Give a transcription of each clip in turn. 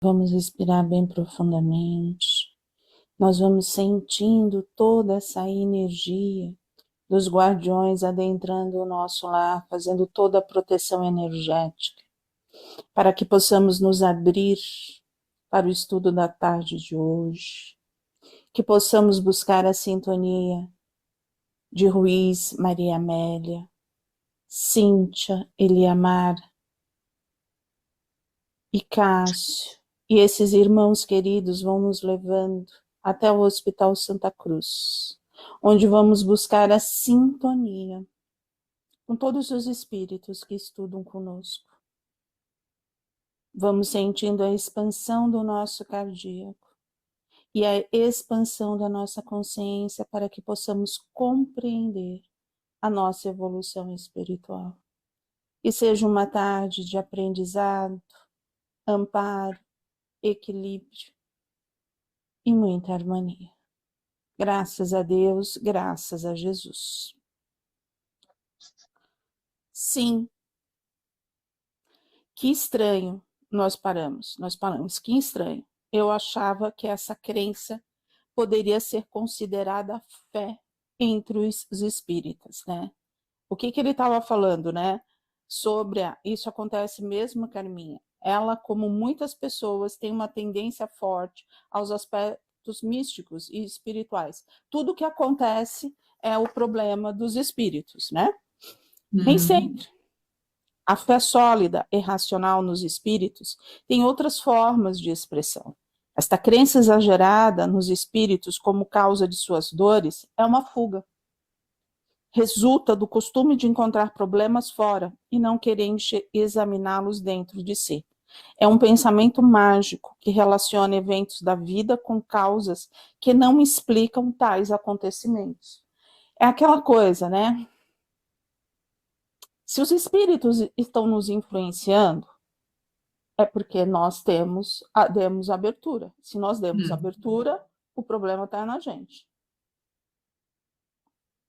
Vamos respirar bem profundamente. Nós vamos sentindo toda essa energia dos guardiões adentrando o nosso lar, fazendo toda a proteção energética, para que possamos nos abrir para o estudo da tarde de hoje, que possamos buscar a sintonia de Ruiz, Maria Amélia, Cíntia, Eliamar e Cássio, e esses irmãos queridos vão nos levando até o Hospital Santa Cruz, onde vamos buscar a sintonia com todos os espíritos que estudam conosco. Vamos sentindo a expansão do nosso cardíaco e a expansão da nossa consciência para que possamos compreender a nossa evolução espiritual. E seja uma tarde de aprendizado, amparo, equilíbrio e muita harmonia. Graças a Deus, graças a Jesus. Sim, que estranho, nós paramos, que estranho. Eu achava que essa crença poderia ser considerada fé entre os espíritas, né? O que ele estava falando, né? Isso acontece mesmo, Carminha. Ela, como muitas pessoas, tem uma tendência forte aos aspectos místicos e espirituais. Tudo que acontece é o problema dos espíritos, né? Nem sempre. A fé sólida e racional nos espíritos tem outras formas de expressão. Esta crença exagerada nos espíritos como causa de suas dores é uma fuga. Resulta do costume de encontrar problemas fora e não querer examiná-los dentro de si. É um pensamento mágico que relaciona eventos da vida com causas que não explicam tais acontecimentos. É aquela coisa, né? Se os espíritos estão nos influenciando, é porque nós demos abertura. Se nós demos abertura, o problema está na gente.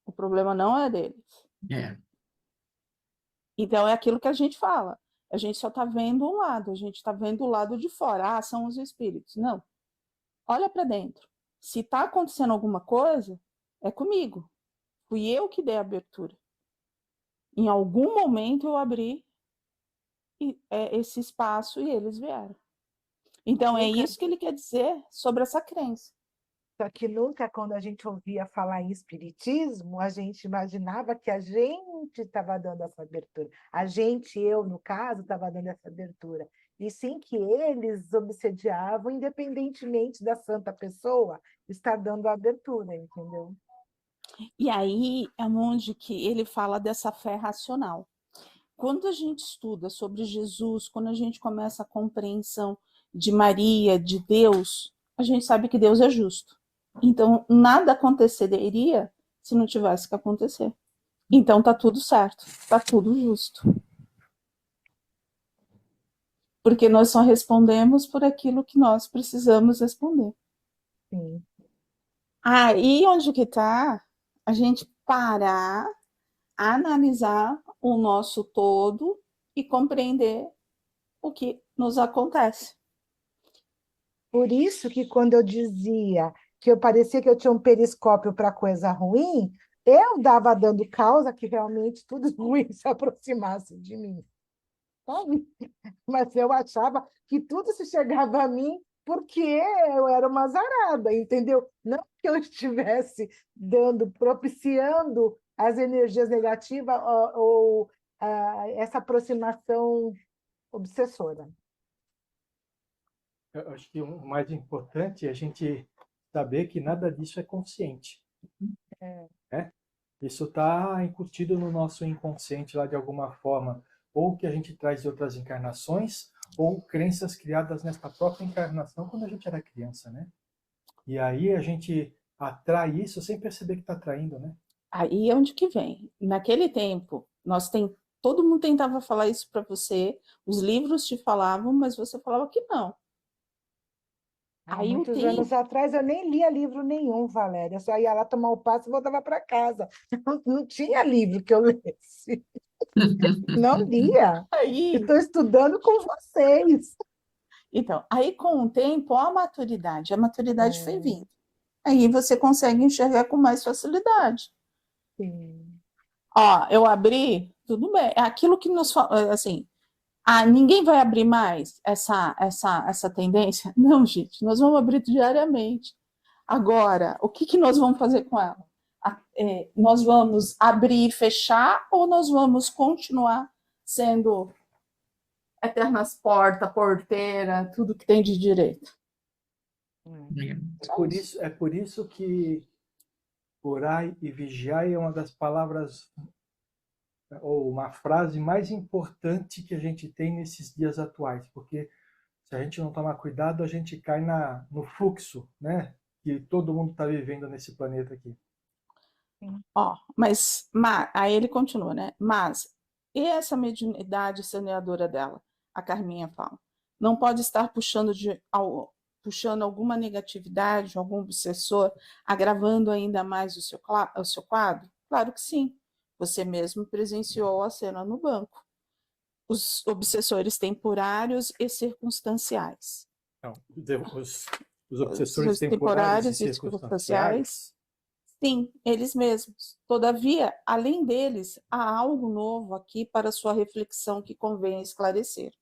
O problema não é deles. Então, é aquilo que a gente fala. A gente só está vendo um lado, a gente está vendo o lado de fora. Ah, são os espíritos. Não. Olha para dentro. Se está acontecendo alguma coisa, é comigo. Fui eu que dei a abertura. Em algum momento eu abri esse espaço e eles vieram. Então, é isso que ele quer dizer sobre essa crença. Só que nunca, quando a gente ouvia falar em espiritismo, a gente imaginava que a gente estava dando essa abertura. A gente, eu, no caso, estava dando essa abertura. E sim que eles obsediavam, independentemente da santa pessoa, estar dando a abertura, entendeu? E aí é onde que ele fala dessa fé racional. Quando a gente estuda sobre Jesus, quando a gente começa a compreensão de Maria, de Deus, a gente sabe que Deus é justo. Então, nada aconteceria se não tivesse que acontecer. Então, tá tudo certo, tá tudo justo. Porque nós só respondemos por aquilo que nós precisamos responder. Sim. Aí onde que tá a gente parar, analisar o nosso todo e compreender o que nos acontece. Por isso que quando eu dizia que eu parecia que eu tinha um periscópio para coisa ruim, eu dava dando causa que realmente tudo ruim se aproximasse de mim. Sabe? Mas eu achava que tudo se chegava a mim porque eu era uma azarada, entendeu? Não que eu estivesse propiciando as energias negativas ou essa aproximação obsessora. Eu acho que o mais importante é a gente saber que nada disso é consciente. Né? Isso está incutido no nosso inconsciente lá de alguma forma, ou que a gente traz de outras encarnações, ou crenças criadas nesta própria encarnação quando a gente era criança, né? E aí a gente atrai isso sem perceber que está atraindo, né? Aí é onde que vem. Naquele tempo, todo mundo tentava falar isso para você, os livros te falavam, mas você falava que não. Há muitos anos atrás eu nem lia livro nenhum, Valéria. Eu só ia lá tomar o passe e voltava para casa. Não tinha livro que eu lesse. Não lia. Aí, Estou estudando com vocês. Então, aí com o tempo, a maturidade foi vindo. Aí você consegue enxergar com mais facilidade. Sim. Ó, eu abri, tudo bem. É aquilo que nos assim, ninguém vai abrir mais essa tendência? Não, gente, nós vamos abrir diariamente. Agora, o que nós vamos fazer com ela? Nós vamos abrir e fechar ou nós vamos continuar sendo eternas porteira, tudo que tem de direito? É por isso que orai e vigiai é uma das palavras ou uma frase mais importante que a gente tem nesses dias atuais, porque se a gente não tomar cuidado, a gente cai no fluxo, né, que todo mundo está vivendo nesse planeta aqui. Ó, mas aí ele continua, né? Mas e essa mediunidade saneadora dela? A Carminha fala. Não pode estar puxando alguma negatividade, algum obsessor, agravando ainda mais o seu quadro? Claro que sim. Você mesmo presenciou a cena no banco. Os obsessores temporários e circunstanciais. Não, os obsessores temporários e circunstanciais? Sim, eles mesmos. Todavia, além deles, há algo novo aqui para sua reflexão que convém esclarecer.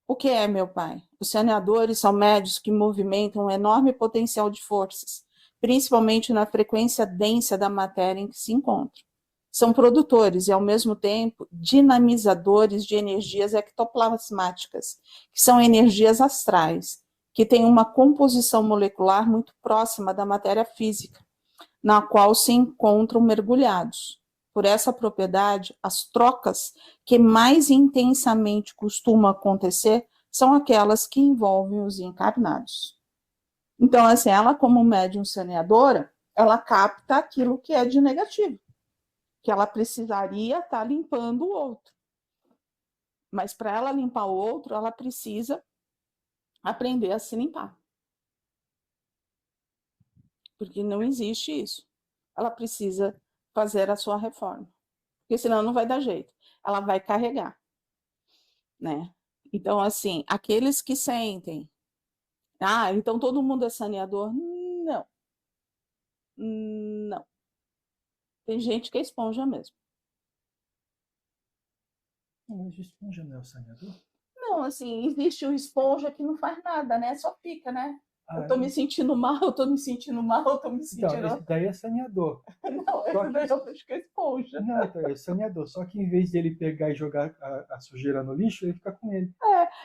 O que é, meu pai? Os saneadores são médios que movimentam um enorme potencial de forças, principalmente na frequência densa da matéria em que se encontram. São produtores e, ao mesmo tempo, dinamizadores de energias ectoplasmáticas, que são energias astrais, que têm uma composição molecular muito próxima da matéria física, na qual se encontram mergulhados. Por essa propriedade, as trocas que mais intensamente costumam acontecer são aquelas que envolvem os encarnados. Então, assim, ela como médium saneadora, ela capta aquilo que é de negativo, que ela precisaria estar limpando o outro. Mas para ela limpar o outro, ela precisa aprender a se limpar. Porque não existe isso. Ela precisa fazer a sua reforma. Porque senão não vai dar jeito. Ela vai carregar, né? Então, assim, aqueles que sentem, então todo mundo é saneador? Não. Não. Tem gente que é esponja mesmo. Mas esponja não é o saneador? Não, assim, existe o esponja que não faz nada, né? Só fica, né? Eu tô me sentindo mal, eu tô me sentindo mal, eu tô me sentindo... Então, esse daí é saneador. Não, esse daí eu acho que é esponja. Não, então, é saneador. Só que em vez de ele pegar e jogar a sujeira no lixo, ele fica com ele.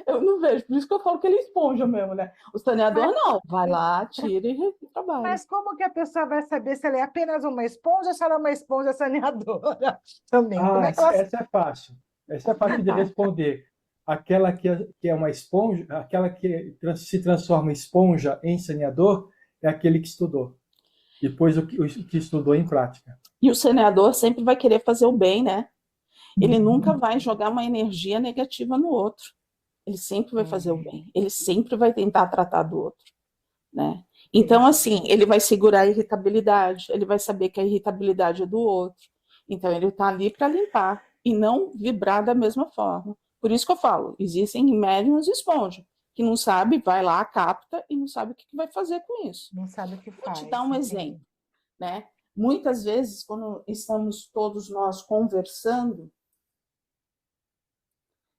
Eu não vejo, por isso que eu falo que ele é esponja mesmo, né? O saneador não, vai lá, tira e trabalha. Mas como que a pessoa vai saber se ela é apenas uma esponja ou se ela é uma esponja saneadora também? Como é que ela... Essa é fácil. Essa é fácil de responder. Aquela que é uma esponja, aquela que se transforma em esponja em saneador, é aquele que estudou. Depois o que estudou em prática. E o saneador sempre vai querer fazer o bem, né? Ele nunca vai jogar uma energia negativa no outro. Ele sempre vai fazer o bem. Ele sempre vai tentar tratar do outro, né? Então, assim, ele vai segurar a irritabilidade, ele vai saber que a irritabilidade é do outro. Então, ele está ali para limpar e não vibrar da mesma forma. Por isso que eu falo, existem médiums esponja, que não sabe, vai lá, capta e não sabe o que vai fazer com isso. Não sabe o que faz. Vou te dar um exemplo, né? Muitas vezes, quando estamos todos nós conversando,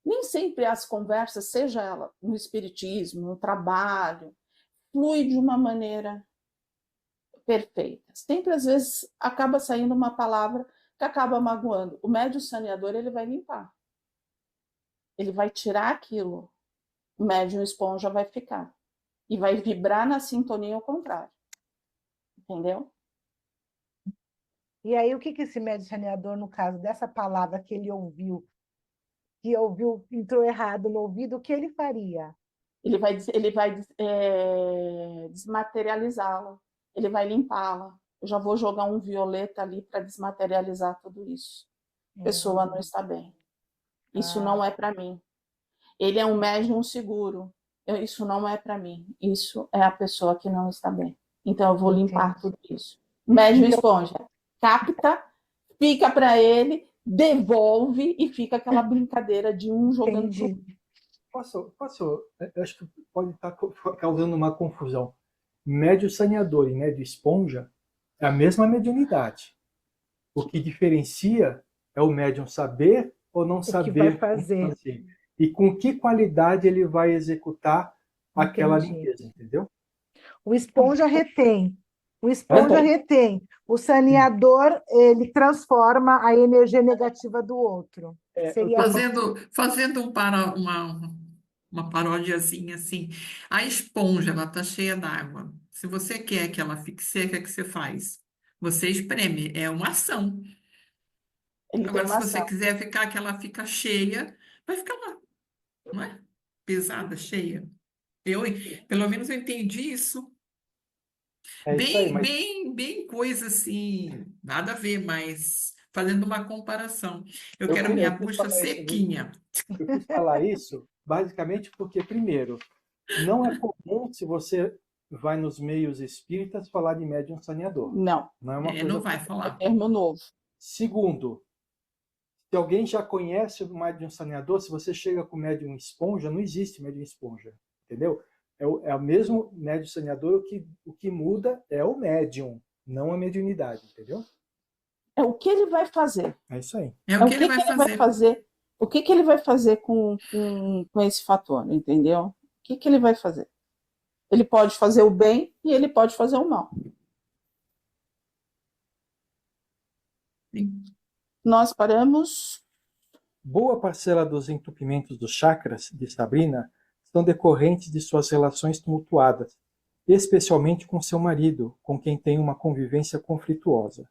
nem sempre as conversas, seja ela no espiritismo, no trabalho, flui de uma maneira perfeita. Sempre, às vezes, acaba saindo uma palavra que acaba magoando. O médium saneador, ele vai limpar. Ele vai tirar aquilo. O médium esponja vai ficar. E vai vibrar na sintonia ao contrário. Entendeu? E aí, o que esse médium saneador, no caso dessa palavra que ele ouviu, entrou errado no ouvido, o que ele faria? Ele vai desmaterializá-la. Ele vai limpá-la. Eu já vou jogar um violeta ali para desmaterializar tudo isso. A pessoa não está bem. Isso não é para mim. Ele é um médium seguro. Isso não é para mim. Isso é a pessoa que não está bem. Então eu vou limpar tudo isso. O médium esponja capta, fica para ele, devolve e fica aquela brincadeira de um jogando tudo. eu acho que pode estar causando uma confusão. Médio saneador e médio esponja é a mesma mediunidade. O que diferencia é o médium saber ou não O que saber vai fazer. fazer. E com que qualidade ele vai executar aquela Entendi. limpeza, entendeu? O esponja retém. O esponja Retém. retém. O saneador, ele transforma a energia negativa do outro. Eu Seria tô Fazendo uma paródiazinha assim. A esponja, ela tá cheia d'água. Se você quer que ela fique seca, o que você faz? Você espreme, é uma ação. Ele tem Agora, se uma você ação. quiser ficar que ela fica cheia, vai ficar lá, não é? Pesada, cheia. Eu, pelo menos eu entendi isso. É isso aí, mas Bem coisa assim, nada a ver, mas fazendo uma comparação. Eu eu, quero eu minha quis bucha falar isso, sequinha. eu quis falar isso basicamente porque, primeiro, não é comum se você vai nos meios espíritas falar de médium saneador. Não, Não é uma É, coisa não vai comum. é falar. termo novo. Segundo, se alguém já conhece o médium saneador, se você chega com o médium esponja, não existe médium esponja, entendeu? É o mesmo médium saneador, o que muda é o médium, não a mediunidade, entendeu? É o que ele vai fazer. É isso aí. É É o o que ele que vai ele vai fazer. fazer. O que ele vai fazer com esse fator, entendeu? O que ele vai fazer? Ele pode fazer o bem e ele pode fazer o mal. Sim. Nós paramos. Boa parcela dos entupimentos dos chakras de Sabrina são decorrentes de suas relações tumultuadas, especialmente com seu marido, com quem tem uma convivência conflituosa.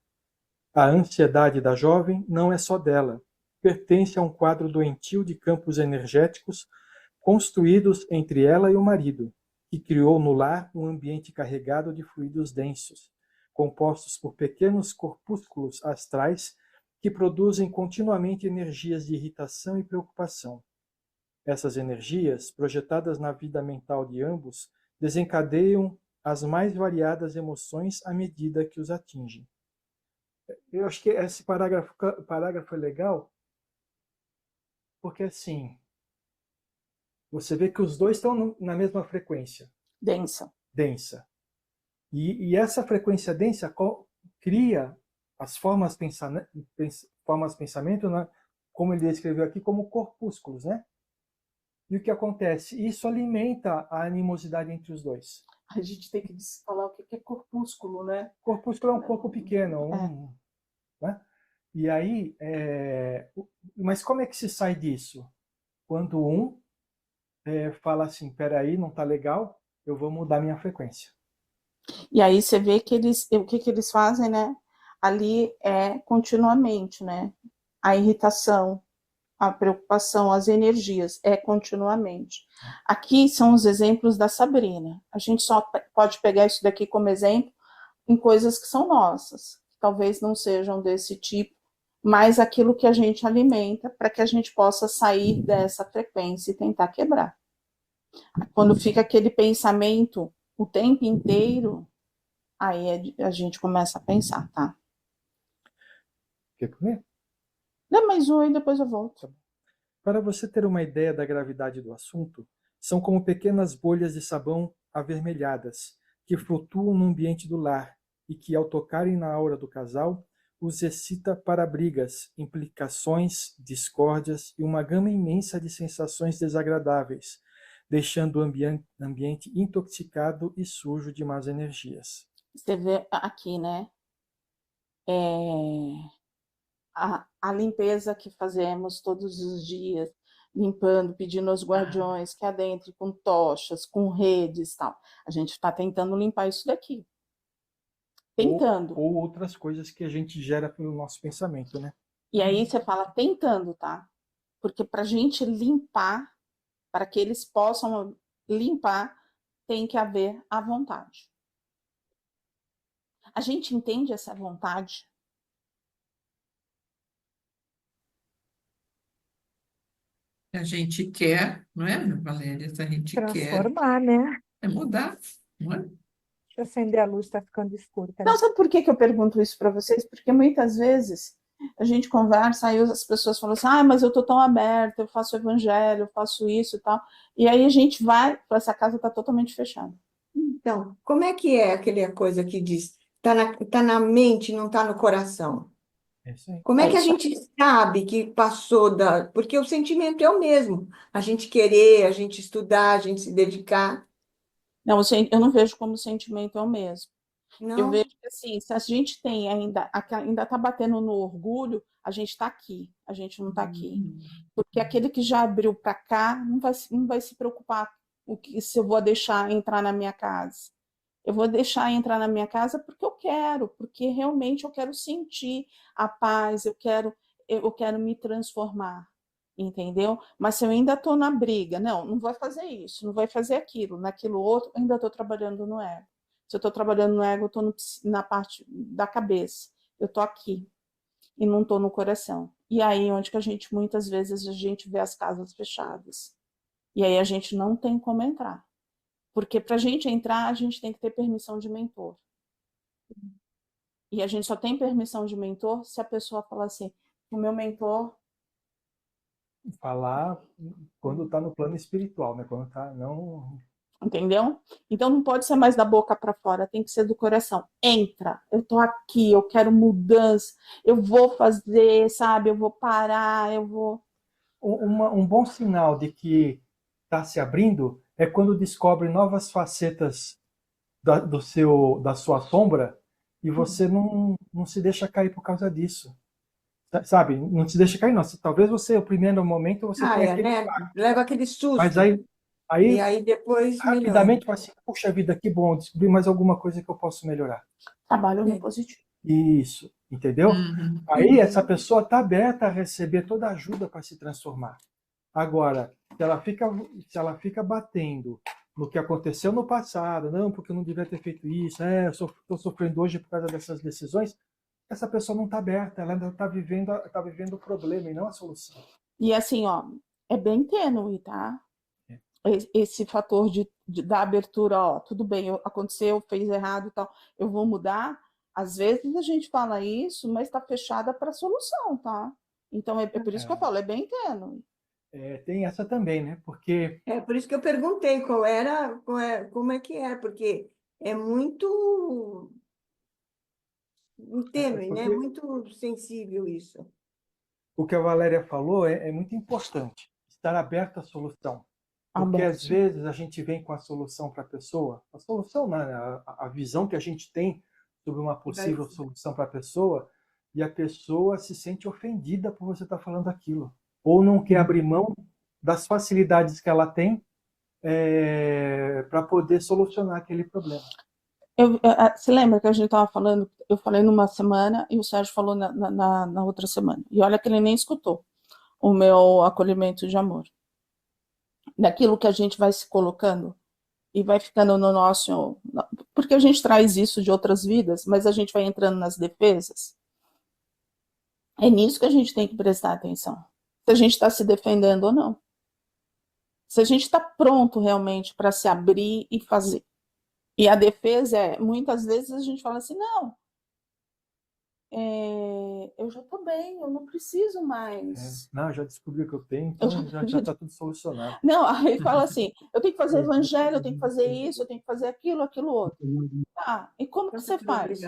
A ansiedade da jovem não é só dela, pertence a um quadro doentio de campos energéticos construídos entre ela e o marido, que criou no lar um ambiente carregado de fluidos densos, compostos por pequenos corpúsculos astrais que produzem continuamente energias de irritação e preocupação. Essas energias, projetadas na vida mental de ambos, desencadeiam as mais variadas emoções à medida que os atingem. Eu acho que esse parágrafo é legal, porque assim, você vê que os dois estão na mesma frequência Densa. densa. E essa frequência densa cria as formas pensamento, né, como ele descreveu aqui, como corpúsculos, né? E o que acontece? Isso alimenta a animosidade entre os dois. A gente tem que falar o que é corpúsculo, né? Corpúsculo é um corpo pequeno, né? E aí, mas como é que se sai disso? Quando um fala assim, peraí, não está legal, eu vou mudar minha frequência. E aí você vê que o que eles fazem, né? Ali é continuamente, né? A irritação, a preocupação, as energias, é continuamente. Aqui são os exemplos da Sabrina. A gente só pode pegar isso daqui como exemplo em coisas que são nossas, que talvez não sejam desse tipo, mas aquilo que a gente alimenta para que a gente possa sair dessa frequência e tentar quebrar. Quando fica aquele pensamento o tempo inteiro, aí a gente começa a pensar, tá? Quer comer? Dá mais um e depois eu volto. Para você ter uma ideia da gravidade do assunto, são como pequenas bolhas de sabão avermelhadas que flutuam no ambiente do lar e que, ao tocarem na aura do casal, os excita para brigas, implicações, discórdias e uma gama imensa de sensações desagradáveis, deixando o ambiente intoxicado e sujo de más energias. Você vê aqui, né? A limpeza que fazemos todos os dias, limpando, pedindo aos guardiões que adentrem com tochas, com redes, tal. A gente está tentando limpar isso daqui. Tentando. Ou outras coisas que a gente gera pelo nosso pensamento, né? E aí você fala tentando, tá? Porque para a gente limpar, para que eles possam limpar, tem que haver a vontade. A gente entende essa vontade? A gente quer, não é, Valéria? Se a gente quer, transformar, né? é mudar, não é? Deixa eu acender a luz, está ficando escuro. Não, sabe por que eu pergunto isso para vocês? Porque muitas vezes A gente conversa, aí as pessoas falam assim, mas eu estou tão aberta, eu faço evangelho, eu faço isso e tal. E aí a gente vai, essa casa está totalmente fechada. Então, como é que é aquela coisa que diz, tá na mente, não está no coração? É isso aí. Como é É que a isso. gente sabe que passou da... Porque o sentimento é o mesmo. A gente querer, a gente estudar, a gente se dedicar. Não, eu não vejo como sentimento é o mesmo. Eu Não? vejo que assim, se a gente tem ainda está batendo no orgulho, a gente está aqui, a gente não está aqui. Porque aquele que já abriu para cá não vai se preocupar se eu vou deixar entrar na minha casa. Eu vou deixar entrar na minha casa porque eu quero, porque realmente eu quero sentir a paz, eu quero me transformar, entendeu? Mas se eu ainda estou na briga, não vai fazer isso, não vai fazer aquilo, naquilo outro, eu ainda estou trabalhando no ego. Se eu estou trabalhando no ego, eu estou na parte da cabeça, eu estou aqui e não estou no coração. E aí onde que muitas vezes a gente vê as casas fechadas. E aí a gente não tem como entrar. Porque para a gente entrar, a gente tem que ter permissão de mentor. E a gente só tem permissão de mentor se a pessoa falar assim, o meu mentor... Falar quando está no plano espiritual, né? Quando está, não... Entendeu? Então não pode ser mais da boca para fora, tem que ser do coração. Entra, eu tô aqui, eu quero mudança, eu vou fazer, sabe? Eu vou parar, eu vou... Um bom sinal de que está se abrindo é quando descobre novas facetas da sua sombra e você não se deixa cair por causa disso. Sabe? Não se deixa cair, não. Talvez você, no primeiro momento, você tenha aquele... Né? Leva aquele Mas susto. aí E aí depois melhora. rapidamente fala assim, puxa vida, que bom, descobri mais alguma coisa que eu posso melhorar. Trabalho no positivo. Isso, entendeu? Aí essa pessoa está aberta a receber toda a ajuda para se transformar. Agora, se ela fica batendo no que aconteceu no passado, não, porque eu não devia ter feito isso, eu estou sofrendo hoje por causa dessas decisões, essa pessoa não está aberta, ela ainda está vivendo o problema e não a solução. E assim, ó, é bem tênue, tá? Esse fator da abertura, ó, tudo bem, aconteceu, fez errado e tal, eu vou mudar. Às vezes a gente fala isso, mas está fechada para a solução, tá? Então é por isso que eu falo, é bem tênue. Tem essa também, né? Porque... É por isso que eu perguntei como é que é, porque é muito tênue, né? Muito sensível isso. O que a Valéria falou é muito importante, estar aberto à solução. Porque Aberto. às vezes a gente vem com a solução para a pessoa, a solução, né? A visão que a gente tem sobre uma possível solução para a pessoa, e a pessoa se sente ofendida por você estar falando aquilo. Ou não quer abrir mão das facilidades que ela tem para poder solucionar aquele problema. Você lembra que a gente estava falando, eu falei numa semana e o Sérgio falou na outra semana. E olha que ele nem escutou o meu acolhimento de amor. Daquilo que a gente vai se colocando e vai ficando no nosso... Porque a gente traz isso de outras vidas, mas a gente vai entrando nas defesas. É nisso que a gente tem que prestar atenção. Se a gente está se defendendo ou não. Se a gente está pronto realmente para se abrir e fazer. E a defesa muitas vezes a gente fala assim, não, eu já estou bem, eu não preciso mais. Não, eu já descobri o que eu tenho, então já está tudo solucionado. Não, aí fala assim, eu tenho que fazer evangelho, eu tenho que fazer isso, eu tenho que fazer aquilo outro. Tá, e como que você faz?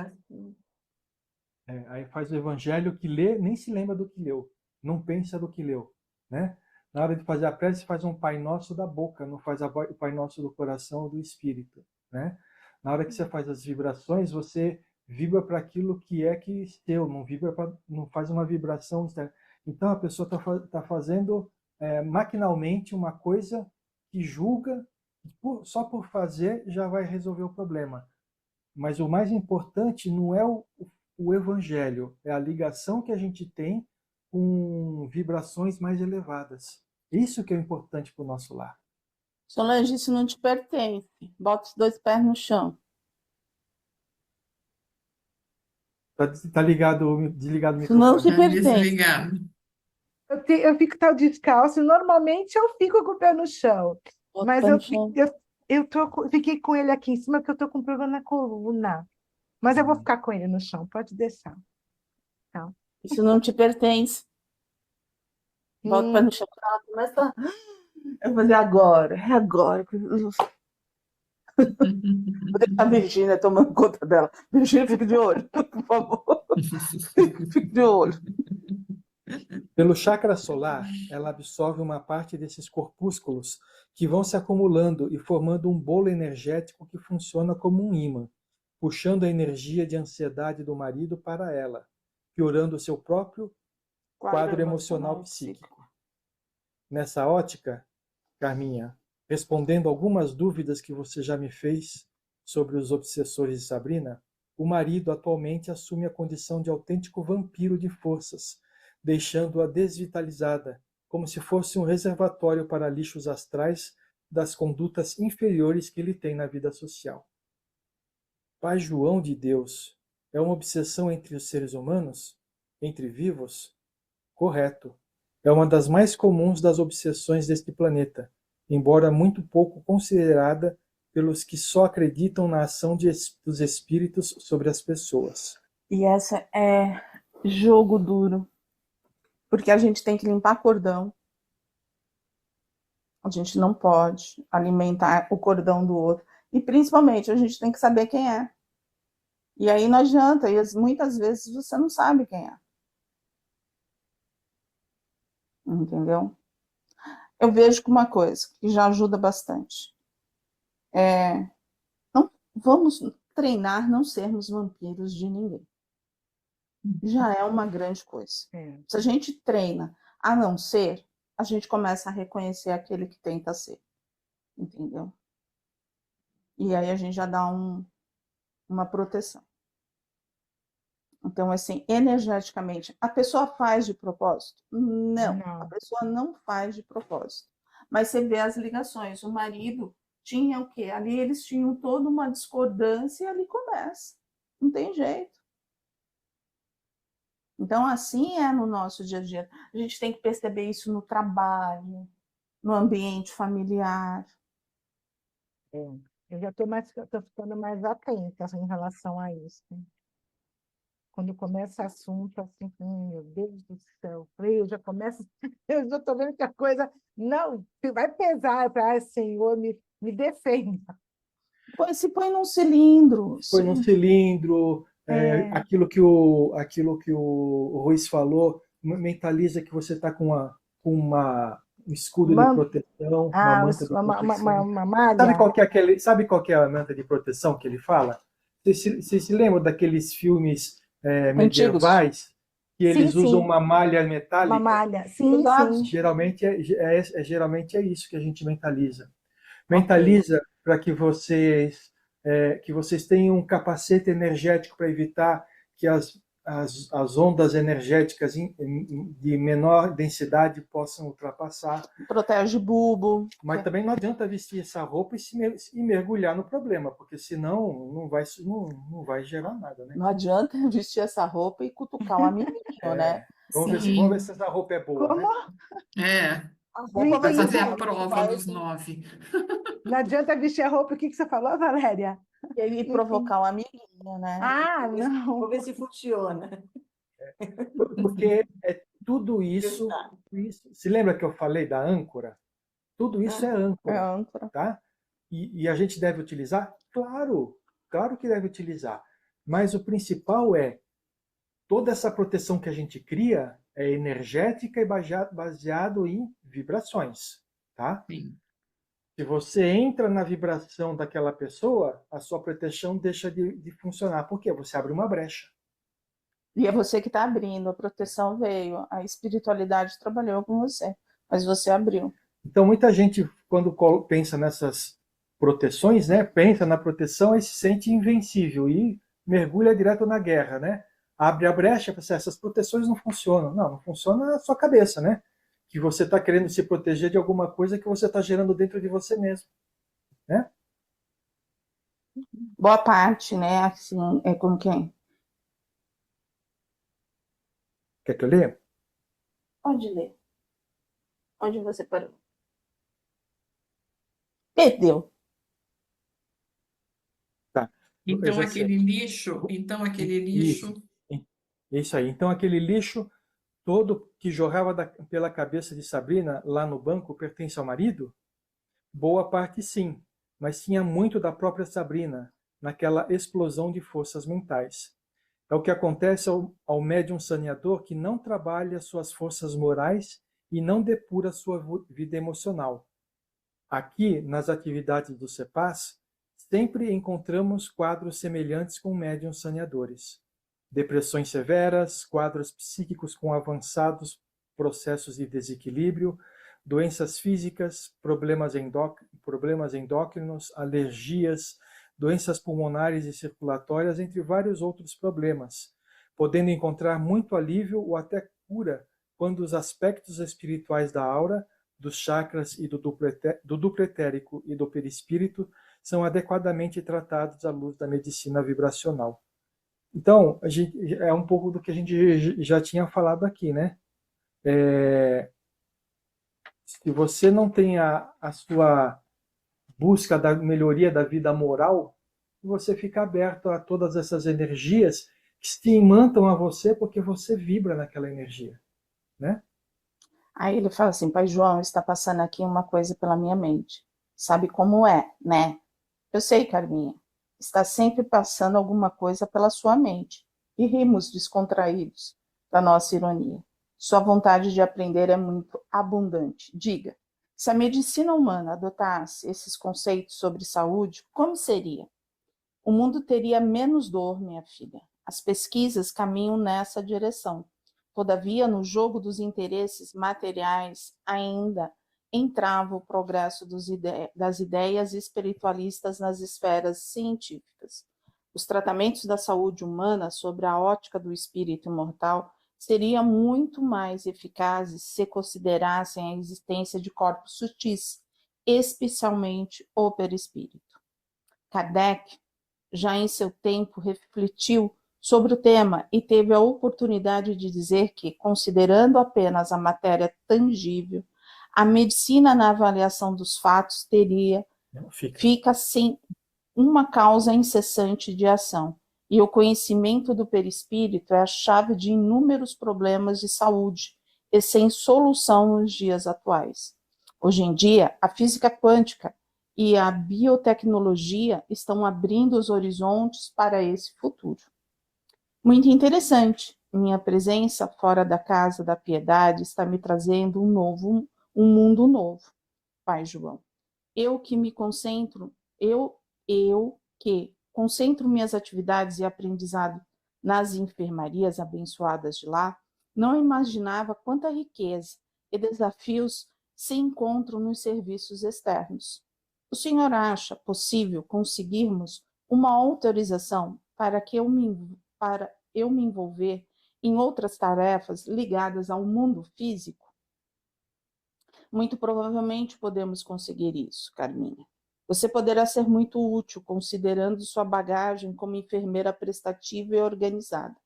Aí faz o evangelho que lê, nem se lembra do que leu, não pensa do que leu, né? Na hora de fazer a prece, faz um Pai Nosso da boca, não faz o Pai Nosso do coração ou do espírito, né? Na hora que você faz as vibrações, você vibra para aquilo que é seu, não faz uma vibração externa. Então a pessoa está fazendo maquinalmente uma coisa que julga, só por fazer já vai resolver o problema. Mas o mais importante não é o evangelho, é a ligação que a gente tem com vibrações mais elevadas. Isso que é importante para o nosso lar. Solange, isso não te pertence. Bota os 2 pés no chão. Tá ligado, desligado o Isso não microfone. te pertence. Desligado. Eu fico tal descalço, normalmente eu fico com o pé no chão. Bota o Mas pé eu, no chão. fiquei com ele aqui em cima porque eu estou com problema na coluna. Mas eu vou ficar com ele no chão, pode deixar. Tá. Isso não te pertence. Bota o pé Hum, no chão, ela começa. Eu vou fazer agora, é agora. Vou deixar a Virgínia tomando conta dela. Virgínia, fique de olho, por favor. Fique de olho. Pelo chakra solar, ela absorve uma parte desses corpúsculos que vão se acumulando e formando um bolo energético que funciona como um ímã, puxando a energia de ansiedade do marido para ela, piorando o seu próprio quadro emocional psíquico. Nessa ótica, Carminha, respondendo algumas dúvidas que você já me fez sobre os obsessores de Sabrina, o marido atualmente assume a condição de autêntico vampiro de forças, deixando-a desvitalizada, como se fosse um reservatório para lixos astrais das condutas inferiores que ele tem na vida social. Pai João de Deus, é uma obsessão entre os seres humanos? Entre vivos? Correto. É uma das mais comuns das obsessões deste planeta, embora muito pouco considerada pelos que só acreditam na ação dos espíritos sobre as pessoas. E essa é jogo duro, porque a gente tem que limpar cordão. A gente não pode alimentar o cordão do outro. E principalmente a gente tem que saber quem é. E aí não adianta, e muitas vezes você não sabe quem é. Entendeu? Eu vejo que uma coisa que já ajuda bastante não vamos treinar não sermos vampiros de ninguém. Já é uma grande coisa. Se a gente treina a não ser, a gente começa a reconhecer aquele que tenta ser. Entendeu? E aí a gente já dá uma proteção. Então, assim, energeticamente, a pessoa faz de propósito? Não, a pessoa não faz de propósito. Mas você vê as ligações. O marido tinha o quê? Ali eles tinham toda uma discordância e ali começa. Não tem jeito. Então, assim é no nosso dia a dia. A gente tem que perceber isso no trabalho, no ambiente familiar. Eu já estou ficando mais atenta em relação a isso. Quando começa assunto assim, meu Deus do céu, eu já começo, eu já estou vendo que a coisa não vai pesar para Senhor, me defenda. Se põe num cilindro. Foi num cilindro, aquilo que o Ruiz falou, mentaliza que você está com um escudo de proteção, uma manta de proteção. Uma malha. Sabe qual que é a manta de proteção que ele fala? Vocês se lembram daqueles filmes medievais que eles usam uma malha metálica? Uma malha, sim. Geralmente geralmente é isso que a gente mentaliza. Mentaliza para que vocês tenham um capacete energético para evitar que as ondas energéticas de menor densidade possam ultrapassar. Protege bulbo. Mas também não adianta vestir essa roupa e mergulhar no problema, porque senão não vai gerar nada, né? Não adianta vestir essa roupa e cutucar um amiguinho, né? Vamos ver se essa roupa é boa, Como? né? Vai fazer a prova dos 9. Não adianta vestir a roupa. O que você falou, Valéria? E aí provocar um amiguinho, né? Não. Vou ver se funciona. Porque tudo isso. Se lembra que eu falei da âncora? Tudo isso é âncora. Tá? E a gente deve utilizar? Claro que deve utilizar. Mas o principal é toda essa proteção que a gente cria é energética e baseado em vibrações. Tá? Sim. Se você entra na vibração daquela pessoa, a sua proteção deixa de funcionar. Por quê? Você abre uma brecha. E é você que está abrindo, a proteção veio, a espiritualidade trabalhou com você, mas você abriu. Então, muita gente, quando pensa nessas proteções, né, pensa na proteção e se sente invencível e mergulha direto na guerra, né? Abre a brecha, essas proteções não funcionam. Não funciona na sua cabeça, né? Que você está querendo se proteger de alguma coisa que você está gerando dentro de você mesmo, né? Boa parte, né? Assim, é com quem? Quer que eu leia? Pode ler. Onde você parou? Perdeu. Tá. Então aquele lixo, Isso. É isso aí. Então, aquele lixo todo que jorrava pela cabeça de Sabrina lá no banco pertence ao marido? Boa parte sim, mas tinha muito da própria Sabrina naquela explosão de forças mentais. É o que acontece ao médium saneador que não trabalha suas forças morais e não depura sua vida emocional. Aqui, nas atividades do CEPAS, sempre encontramos quadros semelhantes com médiuns saneadores. Depressões severas, quadros psíquicos com avançados processos de desequilíbrio, doenças físicas, problemas endócrinos, alergias, doenças pulmonares e circulatórias, entre vários outros problemas, podendo encontrar muito alívio ou até cura quando os aspectos espirituais da aura, dos chakras e do duplo etérico e do perispírito são adequadamente tratados à luz da medicina vibracional. Então, é um pouco do que a gente já tinha falado aqui, né? Se você não tem a sua busca da melhoria da vida moral, você fica aberto a todas essas energias que se imantam a você porque você vibra naquela energia, né? Aí ele fala assim, Pai João, está passando aqui uma coisa pela minha mente. Sabe como é, né? Eu sei, Carminha. Está sempre passando alguma coisa pela sua mente. E rimos descontraídos da nossa ironia. Sua vontade de aprender é muito abundante. Diga, se a medicina humana adotasse esses conceitos sobre saúde, como seria? O mundo teria menos dor, minha filha. As pesquisas caminham nessa direção. Todavia, no jogo dos interesses materiais, ainda entrava o progresso das ideias espiritualistas nas esferas científicas. Os tratamentos da saúde humana sob a ótica do espírito imortal seriam muito mais eficazes se considerassem a existência de corpos sutis, especialmente o perispírito. Kardec, já em seu tempo, refletiu sobre o tema e teve a oportunidade de dizer que, considerando apenas a matéria tangível, a medicina na avaliação dos fatos fica sem uma causa incessante de ação, e o conhecimento do perispírito é a chave de inúmeros problemas de saúde e sem solução nos dias atuais. Hoje em dia, a física quântica e a biotecnologia estão abrindo os horizontes para esse futuro. Muito interessante. Minha presença fora da casa da piedade está me trazendo um mundo novo, Pai João. Eu que concentro minhas atividades e aprendizado nas enfermarias abençoadas de lá, não imaginava quanta riqueza e desafios se encontram nos serviços externos. O senhor acha possível conseguirmos uma autorização para eu me envolver em outras tarefas ligadas ao mundo físico? Muito provavelmente podemos conseguir isso, Carminha. Você poderá ser muito útil considerando sua bagagem como enfermeira prestativa e organizada.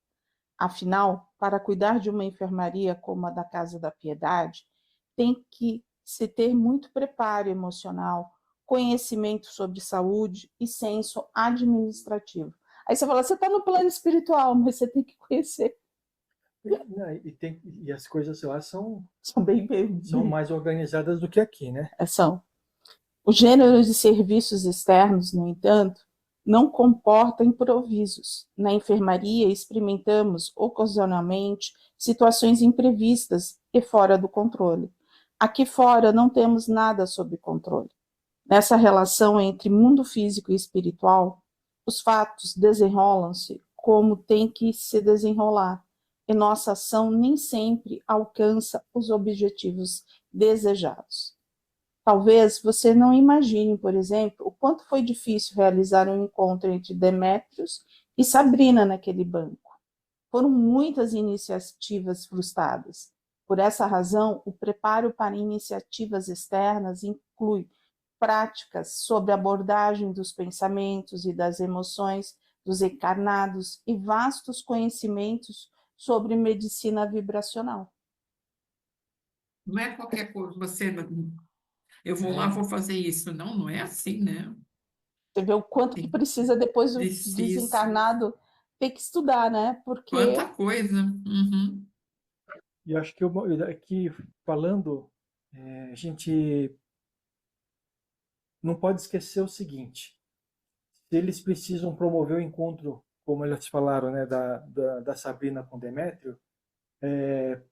Afinal, para cuidar de uma enfermaria como a da Casa da Piedade, tem que se ter muito preparo emocional, conhecimento sobre saúde e senso administrativo. Aí você fala, você está no plano espiritual, mas você tem que conhecer. E as coisas lá são são mais organizadas do que aqui, né? São. O gênero de serviços externos, no entanto, não comporta improvisos. Na enfermaria, experimentamos ocasionalmente situações imprevistas e fora do controle. Aqui fora não temos nada sob controle. Nessa relação entre mundo físico e espiritual, os fatos desenrolam-se como tem que se desenrolar, e nossa ação nem sempre alcança os objetivos desejados. Talvez você não imagine, por exemplo, o quanto foi difícil realizar um encontro entre Demétrios e Sabrina naquele banco. Foram muitas iniciativas frustradas. Por essa razão, o preparo para iniciativas externas inclui práticas sobre abordagem dos pensamentos e das emoções dos encarnados e vastos conhecimentos sobre medicina vibracional. Não é qualquer coisa, eu vou lá, vou fazer isso. Não, não é assim, né? Você vê o quanto que precisa depois do Precisa. desencarnado tem que estudar, né? Porque Quanta coisa. Uhum. E acho que aqui falando, a gente não pode esquecer o seguinte: se eles precisam promover o encontro, como eles falaram, né, da Sabrina com Demétrio,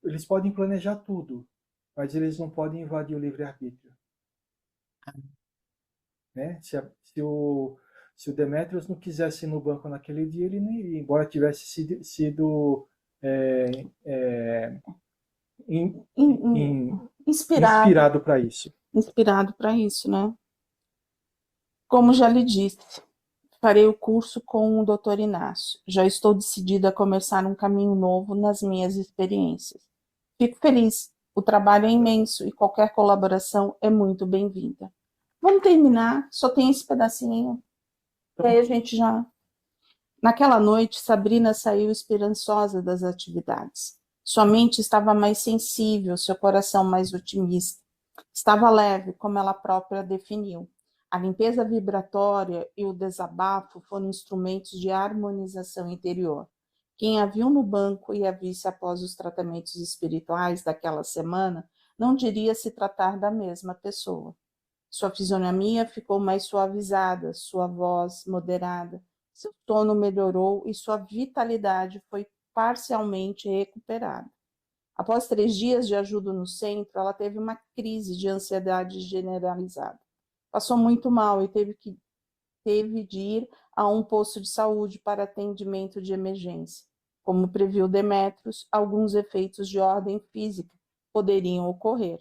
eles podem planejar tudo, mas eles não podem invadir o livre-arbítrio, né? Se o Demétrios não quisesse ir no banco naquele dia, ele não iria, embora tivesse sido é, é, in- inspirado, inspirado para isso. né? Como já lhe disse, farei o curso com o Dr. Inácio. Já estou decidida a começar um caminho novo nas minhas experiências. Fico feliz. O trabalho é imenso e qualquer colaboração é muito bem-vinda. Vamos terminar, só tem esse pedacinho. E aí a gente já... Naquela noite, Sabrina saiu esperançosa das atividades. Sua mente estava mais sensível, seu coração mais otimista. Estava leve, como ela própria definiu. A limpeza vibratória e o desabafo foram instrumentos de harmonização interior. Quem a viu no banco e a visse após os tratamentos espirituais daquela semana não diria se tratar da mesma pessoa. Sua fisionomia ficou mais suavizada, sua voz moderada, seu tono melhorou e sua vitalidade foi parcialmente recuperada. Após 3 dias de ajuda no centro, ela teve uma crise de ansiedade generalizada. Passou muito mal e teve de ir a um posto de saúde para atendimento de emergência. Como previu Demétrios, alguns efeitos de ordem física poderiam ocorrer.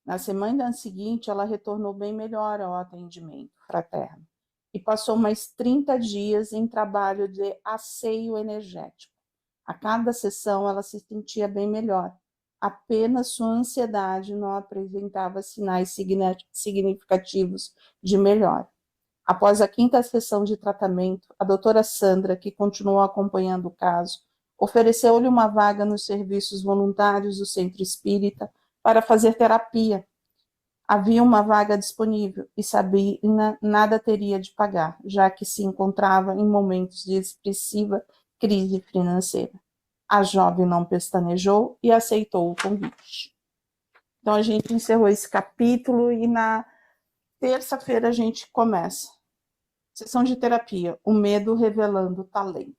Na semana seguinte, ela retornou bem melhor ao atendimento fraterno e passou mais 30 dias em trabalho de asseio energético. A cada sessão, ela se sentia bem melhor. Apenas sua ansiedade não apresentava sinais significativos de melhora. Após a 5ª sessão de tratamento, a doutora Sandra, que continuou acompanhando o caso, ofereceu-lhe uma vaga nos serviços voluntários do Centro Espírita para fazer terapia. Havia uma vaga disponível e Sabrina nada teria de pagar, já que se encontrava em momentos de expressiva crise financeira. A jovem não pestanejou e aceitou o convite. Então, a gente encerrou esse capítulo e na terça-feira a gente começa. Sessão de terapia, o medo revelando talento.